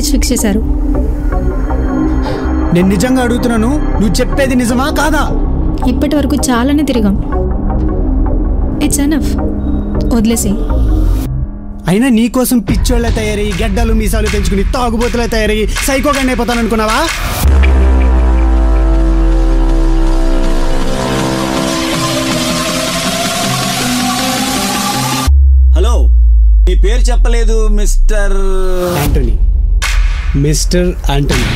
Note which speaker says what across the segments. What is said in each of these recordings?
Speaker 1: Case fix చేశారు.
Speaker 2: నేను నిజంగా అడుగుతున్నాను, నువ్వు చెప్పేది నిజమా కాదా?
Speaker 1: ఇప్పటి వరకు చాలానే తిరిగాం. ఇట్స్ ఎనఫ్, వదిలేసి.
Speaker 2: అయినా నీకోసం పిచ్చోళ్ళ తయారయ్యి గడ్డలు మీసాలు పెంచుకుని తాగుబోతులే తయారయ్యి సైకోగానే అయిపోతాను అనుకున్నావా?
Speaker 3: హలో, మీ పేరు చెప్పలేదు. Mister
Speaker 2: Antony. Mister Antony.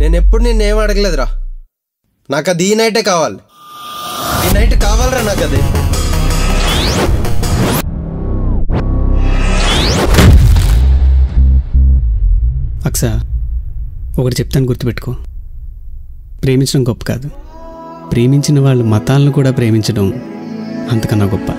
Speaker 4: నేను ఎప్పుడు నిన్నేం అడగలేదురా. నాకు అది ఈ నైటే కావాలి. ఈ నైట్ కావాలరా నాకు అది.
Speaker 2: అక్సా, ఒకటి చెప్తాను, గుర్తుపెట్టుకో. ప్రేమించడం గొప్ప కాదు, ప్రేమించిన వాళ్ళు మతాలను కూడా ప్రేమించడం అంతకన్నా గొప్ప.